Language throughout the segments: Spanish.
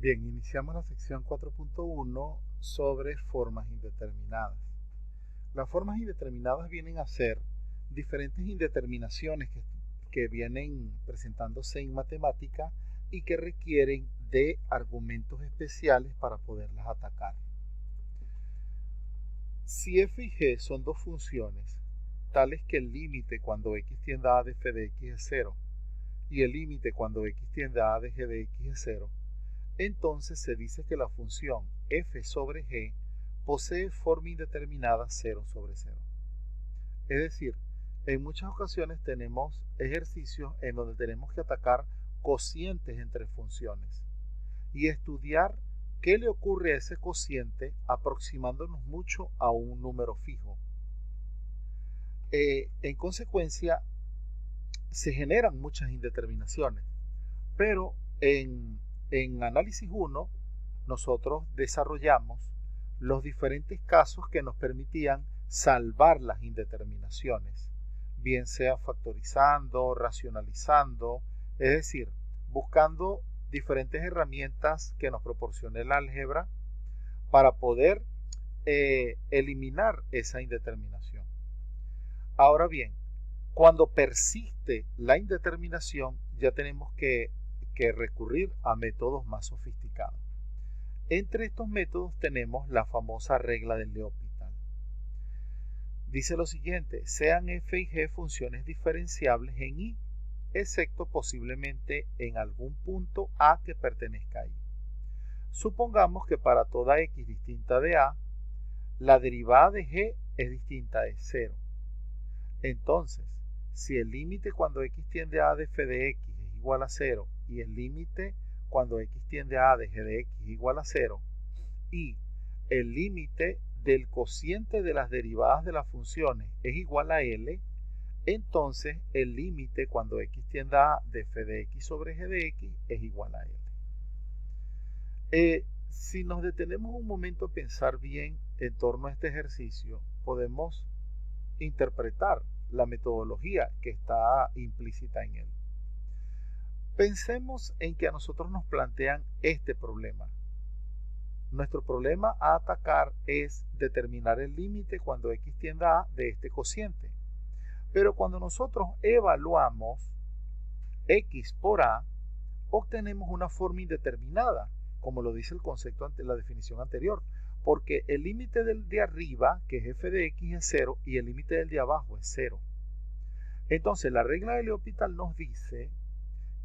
Bien, iniciamos la sección 4.1 sobre formas indeterminadas. Las formas indeterminadas vienen a ser diferentes indeterminaciones que vienen presentándose en matemática y que requieren de argumentos especiales para poderlas atacar. Si f y g son dos funciones, tales que el límite cuando x tiende a de f de x es 0 y el límite cuando x tiende a de g de x es 0, entonces se dice que la función f sobre g posee forma indeterminada 0 sobre 0. Es decir, en muchas ocasiones tenemos ejercicios en donde tenemos que atacar cocientes entre funciones y estudiar qué le ocurre a ese cociente aproximándonos mucho a un número fijo. En consecuencia, se generan muchas indeterminaciones, pero en análisis 1 nosotros desarrollamos los diferentes casos que nos permitían salvar las indeterminaciones, bien sea factorizando, racionalizando, es decir, buscando diferentes herramientas que nos proporcione el álgebra para poder eliminar esa indeterminación. Ahora bien, cuando persiste la indeterminación, ya tenemos que recurrir a métodos más sofisticados. Entre estos métodos tenemos la famosa regla del L'Hopital. Dice lo siguiente: sean f y g funciones diferenciables en y, excepto posiblemente en algún punto a que pertenezca a y. Supongamos que para toda x distinta de a, la derivada de g es distinta de 0. Entonces, si el límite cuando x tiende a de f de x es igual a 0 y el límite cuando x tiende a de g de x es igual a 0 y el límite del cociente de las derivadas de las funciones es igual a L, entonces el límite cuando x tiende a de f de x sobre g de x es igual a L. Si nos detenemos un momento a pensar bien en torno a este ejercicio, podemos interpretar la metodología que está implícita en él. Pensemos en que a nosotros nos plantean este problema. Nuestro problema a atacar es determinar el límite cuando x tiende a de este cociente. Pero cuando nosotros evaluamos x por a, obtenemos una forma indeterminada, como lo dice el concepto ante la definición anterior, porque el límite del de arriba, que es f de x, es 0 y el límite del de abajo es 0. Entonces la regla de L'Hopital nos dice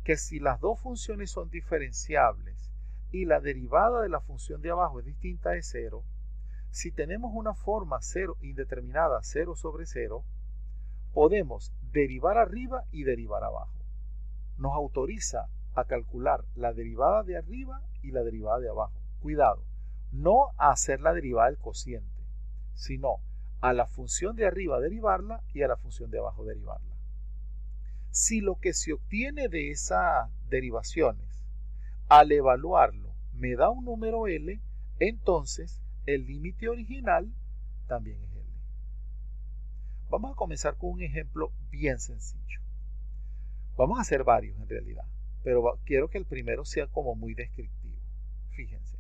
que si las dos funciones son diferenciables y la derivada de la función de abajo es distinta de 0, si tenemos una forma 0 indeterminada 0 sobre 0, podemos derivar arriba y derivar abajo. Nos autoriza a calcular la derivada de arriba y la derivada de abajo. Cuidado, no a hacer la derivada del cociente, sino a la función de arriba derivarla y a la función de abajo derivarla. Si lo que se obtiene de esas derivaciones, al evaluarlo, me da un número L, entonces el límite original también es L. Vamos a comenzar con un ejemplo bien sencillo. Vamos a hacer varios en realidad, pero quiero que el primero sea como muy descriptivo. Fíjense.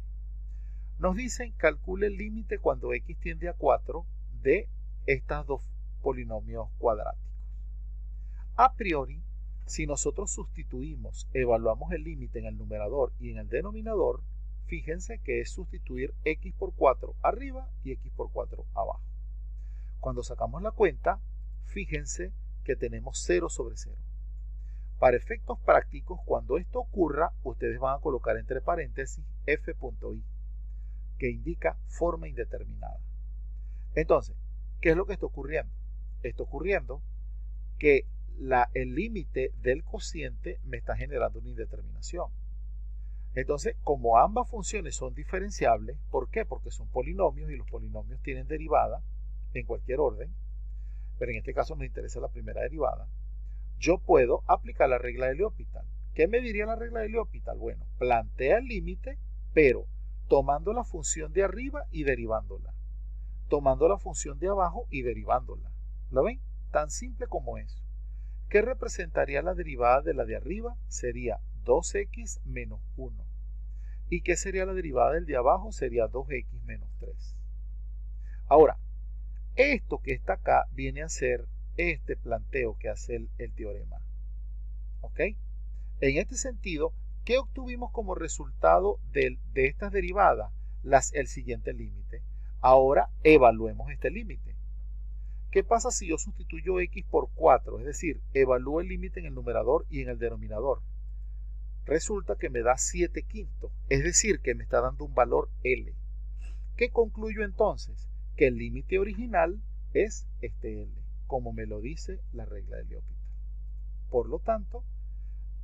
Nos dicen calcule el límite cuando x tiende a 4 de estas dos polinomios cuadráticos. A priori, si nosotros sustituimos, evaluamos el límite en el numerador y en el denominador, fíjense que es sustituir x por 4 arriba y x por 4 abajo. Cuando sacamos la cuenta, fíjense que tenemos 0 sobre 0. Para efectos prácticos, cuando esto ocurra, ustedes van a colocar entre paréntesis f.i, que indica forma indeterminada. Entonces, ¿qué es lo que está ocurriendo? Está ocurriendo que el límite del cociente me está generando una indeterminación. Entonces, como ambas funciones son diferenciables, ¿por qué? Porque son polinomios y los polinomios tienen derivada en cualquier orden, pero en este caso nos interesa la primera derivada. Yo puedo aplicar la regla de L'Hopital. ¿Qué me diría la regla de L'Hopital? Bueno, plantea el límite, pero tomando la función de arriba y derivándola, tomando la función de abajo y derivándola. ¿Lo ven? Tan simple como eso. ¿Qué representaría la derivada de la de arriba? Sería 2x menos 1. ¿Y qué sería la derivada del de abajo? Sería 2x menos 3. Ahora, esto que está acá viene a ser este planteo que hace el teorema. ¿Ok? En este sentido, ¿qué obtuvimos como resultado de estas derivadas? El siguiente límite. Ahora evaluemos este límite. ¿Qué pasa si yo sustituyo x por 4? Es decir, evalúo el límite en el numerador y en el denominador. Resulta que me da 7 quintos, es decir, que me está dando un valor L. ¿Qué concluyo entonces? Que el límite original es este L, como me lo dice la regla de L'Hopital. Por lo tanto,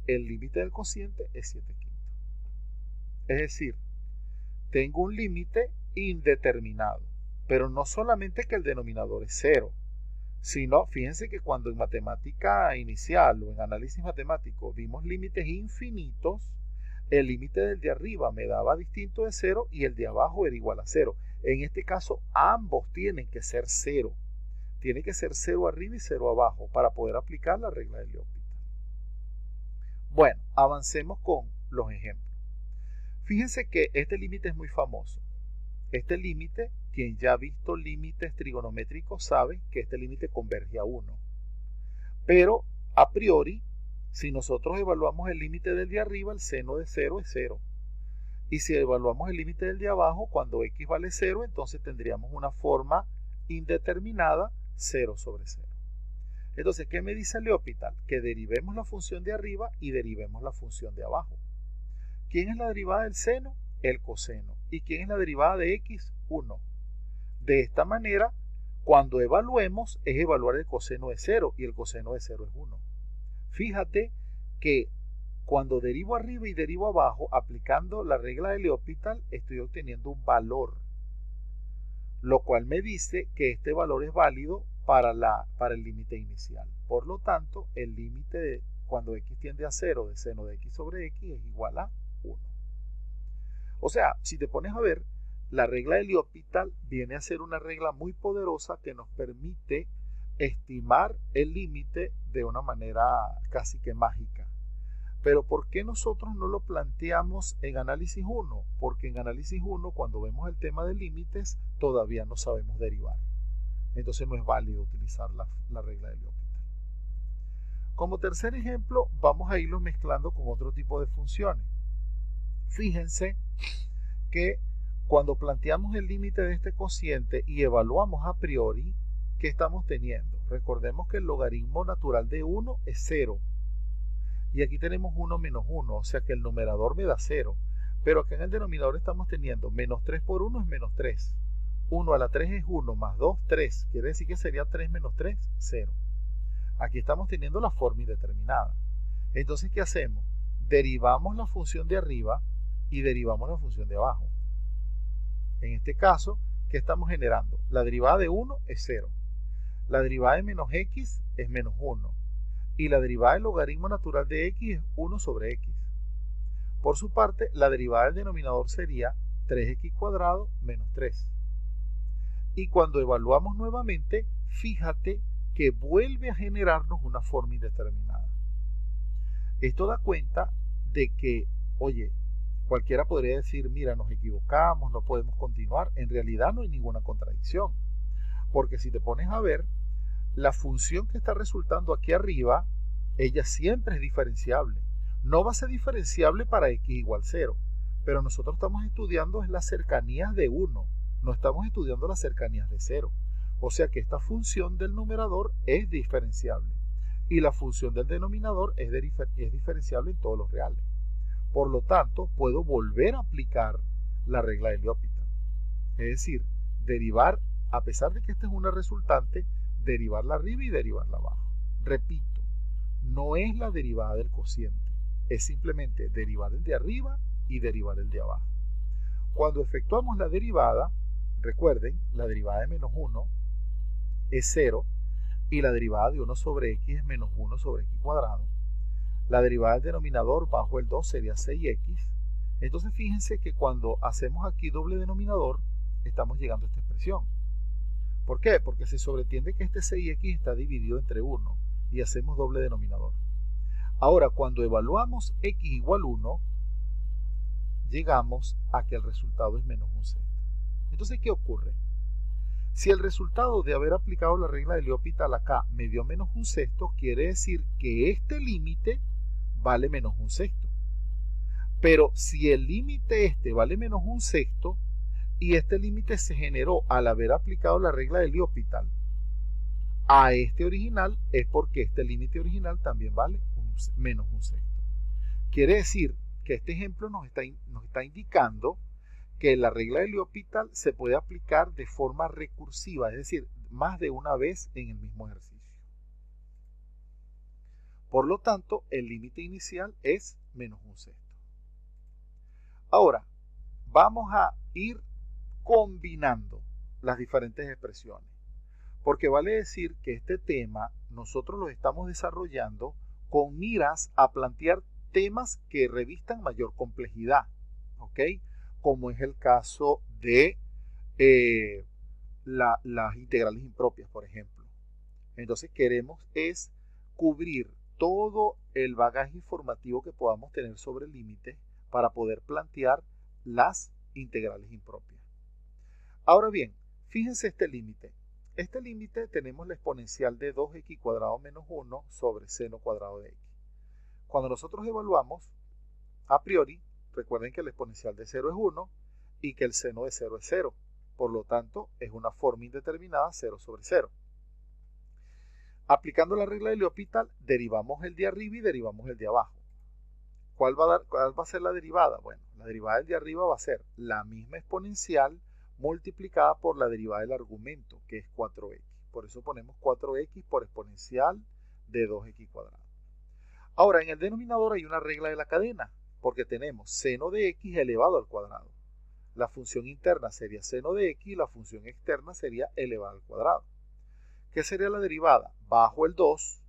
el límite del cociente es 7 quintos. Es decir, tengo un límite indeterminado, pero no solamente que el denominador es 0, sino, fíjense que cuando en matemática inicial o en análisis matemático vimos límites infinitos, el límite del de arriba me daba distinto de 0 y el de abajo era igual a 0. En este caso, ambos tienen que ser 0. Tiene que ser 0 arriba y 0 abajo para poder aplicar la regla de L'Hopital. Bueno, avancemos con los ejemplos. Fíjense que este límite es muy famoso. Este límite, quien ya ha visto límites trigonométricos sabe que este límite converge a 1. Pero a priori, si nosotros evaluamos el límite del de arriba, el seno de 0 es 0. Y si evaluamos el límite del de abajo, cuando x vale 0, entonces tendríamos una forma indeterminada 0 sobre 0. Entonces, ¿qué me dice L'Hopital? Que derivemos la función de arriba y derivemos la función de abajo. ¿Quién es la derivada del seno? El coseno. ¿Y quién es la derivada de x? 1. De esta manera, cuando evaluemos, es evaluar el coseno de 0 y el coseno de 0 es 1. Fíjate que cuando derivo arriba y derivo abajo, aplicando la regla de L'Hopital, estoy obteniendo un valor, lo cual me dice que este valor es válido para el límite inicial. Por lo tanto, el límite cuando x tiende a 0 de seno de x sobre x es igual a 1. O sea, si te pones a ver, la regla de L'Hopital viene a ser una regla muy poderosa que nos permite estimar el límite de una manera casi que mágica. Pero ¿por qué nosotros no lo planteamos en análisis 1? Porque en análisis 1, cuando vemos el tema de límites, todavía no sabemos derivar. Entonces no es válido utilizar la regla de L'Hopital. Como tercer ejemplo, vamos a irlo mezclando con otro tipo de funciones. Fíjense que cuando planteamos el límite de este cociente y evaluamos a priori, ¿qué estamos teniendo? Recordemos que el logaritmo natural de 1 es 0. Y aquí tenemos 1 menos 1, o sea que el numerador me da 0. Pero acá en el denominador estamos teniendo menos 3 por 1 es menos 3. 1 a la 3 es 1, más 2, 3. Quiere decir que sería 3 menos 3, 0. Aquí estamos teniendo la forma indeterminada. Entonces, ¿qué hacemos? Derivamos la función de arriba y derivamos la función de abajo. En este caso, ¿qué estamos generando? La derivada de 1 es 0. La derivada de menos x es menos 1. Y la derivada del logaritmo natural de x es 1 sobre x. Por su parte, la derivada del denominador sería 3x cuadrado menos 3. Y cuando evaluamos nuevamente, fíjate que vuelve a generarnos una forma indeterminada. Esto da cuenta de que, oye, cualquiera podría decir, mira, nos equivocamos, no podemos continuar. En realidad no hay ninguna contradicción. Porque si te pones a ver, la función que está resultando aquí arriba, ella siempre es diferenciable. No va a ser diferenciable para x igual 0. Pero nosotros estamos estudiando las cercanías de 1. No estamos estudiando las cercanías de 0. O sea que esta función del numerador es diferenciable. Y la función del denominador es diferenciable en todos los reales. Por lo tanto, puedo volver a aplicar la regla de L'Hopital. Es decir, derivar, a pesar de que esta es una resultante, derivarla arriba y derivarla abajo. Repito, no es la derivada del cociente. Es simplemente derivar el de arriba y derivar el de abajo. Cuando efectuamos la derivada, recuerden, la derivada de menos 1 es 0 y la derivada de 1 sobre x es menos 1 sobre x cuadrado. La derivada del denominador bajo el 2 sería 6x. Entonces fíjense que cuando hacemos aquí doble denominador, estamos llegando a esta expresión. ¿Por qué? Porque se sobreentiende que este 6x está dividido entre 1 y hacemos doble denominador. Ahora, cuando evaluamos x igual 1, llegamos a que el resultado es menos un sexto. Entonces, ¿qué ocurre? Si el resultado de haber aplicado la regla de L'Hopital acá me dio menos un sexto, quiere decir que este límite vale menos un sexto. Pero si el límite este vale menos un sexto y este límite se generó al haber aplicado la regla de L'Hopital a este original, es porque este límite original también vale menos un sexto. Quiere decir que este ejemplo nos está indicando que la regla de L'Hopital se puede aplicar de forma recursiva, es decir, más de una vez en el mismo ejercicio. Por lo tanto, el límite inicial es menos un sexto. Ahora, vamos a ir combinando las diferentes expresiones, porque vale decir que este tema nosotros lo estamos desarrollando con miras a plantear temas que revistan mayor complejidad, ¿ok? Como es el caso de las integrales impropias, por ejemplo. Entonces queremos es cubrir todo el bagaje informativo que podamos tener sobre el límite para poder plantear las integrales impropias. Ahora bien, fíjense este límite. Este límite tenemos la exponencial de 2x cuadrado menos 1 sobre seno cuadrado de x. Cuando nosotros evaluamos, a priori, recuerden que la exponencial de 0 es 1 y que el seno de 0 es 0. Por lo tanto, es una forma indeterminada 0 sobre 0. Aplicando la regla de L'Hopital, derivamos el de arriba y derivamos el de abajo. ¿Cuál va a ser la derivada? Bueno, la derivada del de arriba va a ser la misma exponencial multiplicada por la derivada del argumento, que es 4x. Por eso ponemos 4x por exponencial de 2x cuadrado. Ahora, en el denominador hay una regla de la cadena, porque tenemos seno de x elevado al cuadrado. La función interna sería seno de x y la función externa sería elevada al cuadrado. ¿Qué sería la derivada? Bajo el 2,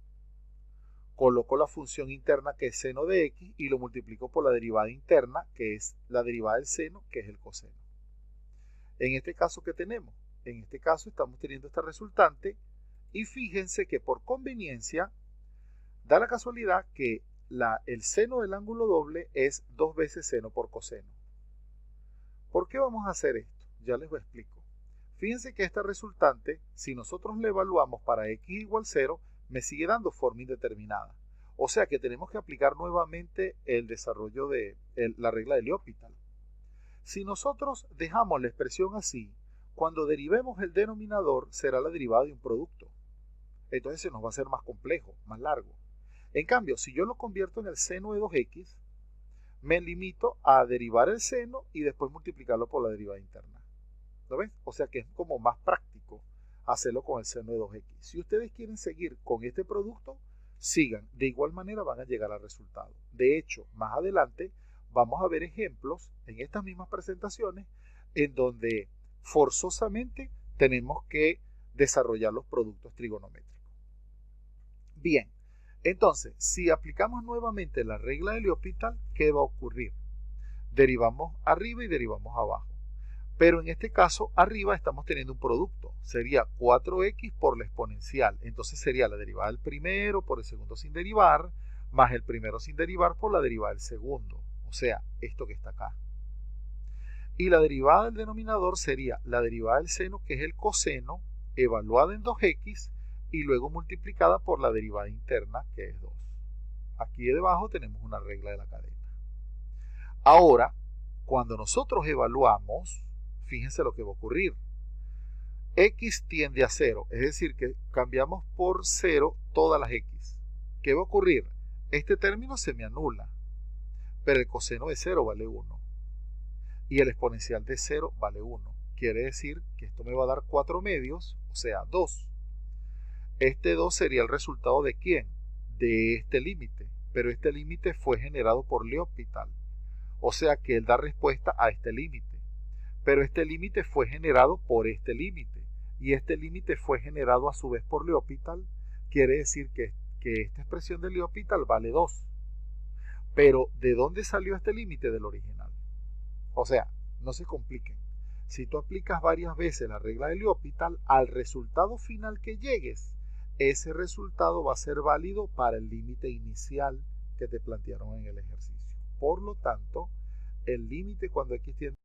coloco la función interna que es seno de x y lo multiplico por la derivada interna, que es la derivada del seno, que es el coseno. En este caso, ¿qué tenemos? En este caso estamos teniendo esta resultante y fíjense que por conveniencia da la casualidad que el seno del ángulo doble es 2 veces seno por coseno. ¿Por qué vamos a hacer esto? Ya les lo explico. Fíjense que esta resultante, si nosotros la evaluamos para x igual 0, me sigue dando forma indeterminada. O sea que tenemos que aplicar nuevamente el desarrollo de la regla de L'Hopital. Si nosotros dejamos la expresión así, cuando derivemos el denominador será la derivada de un producto. Entonces se nos va a hacer más complejo, más largo. En cambio, si yo lo convierto en el seno de 2x, me limito a derivar el seno y después multiplicarlo por la derivada interna. ¿Lo ven? O sea que es como más práctico hacerlo con el seno de 2x. Si ustedes quieren seguir con este producto, sigan. De igual manera van a llegar al resultado. De hecho, más adelante vamos a ver ejemplos en estas mismas presentaciones en donde forzosamente tenemos que desarrollar los productos trigonométricos. Bien, entonces, si aplicamos nuevamente la regla de L'Hopital, ¿qué va a ocurrir? Derivamos arriba y derivamos abajo. Pero en este caso, arriba estamos teniendo un producto. Sería 4x por la exponencial. Entonces sería la derivada del primero por el segundo sin derivar, más el primero sin derivar por la derivada del segundo. O sea, esto que está acá. Y la derivada del denominador sería la derivada del seno, que es el coseno, evaluada en 2x, y luego multiplicada por la derivada interna, que es 2. Aquí debajo tenemos una regla de la cadena. Ahora, cuando nosotros evaluamos, fíjense lo que va a ocurrir. X tiende a 0, es decir, que cambiamos por 0 todas las X. ¿Qué va a ocurrir? Este término se me anula, pero el coseno de 0 vale 1. Y el exponencial de 0 vale 1. Quiere decir que esto me va a dar 4 medios, o sea, 2. Este 2 sería el resultado de ¿quién? De este límite, pero este límite fue generado por L'Hopital. O sea que él da respuesta a este límite. Pero este límite fue generado por este límite. Y este límite fue generado a su vez por L'Hopital. Quiere decir que esta expresión de L'Hopital vale 2. Pero ¿de dónde salió este límite? Del original. O sea, no se compliquen. Si tú aplicas varias veces la regla de L'Hopital, al resultado final que llegues, ese resultado va a ser válido para el límite inicial que te plantearon en el ejercicio. Por lo tanto, el límite cuando x tiende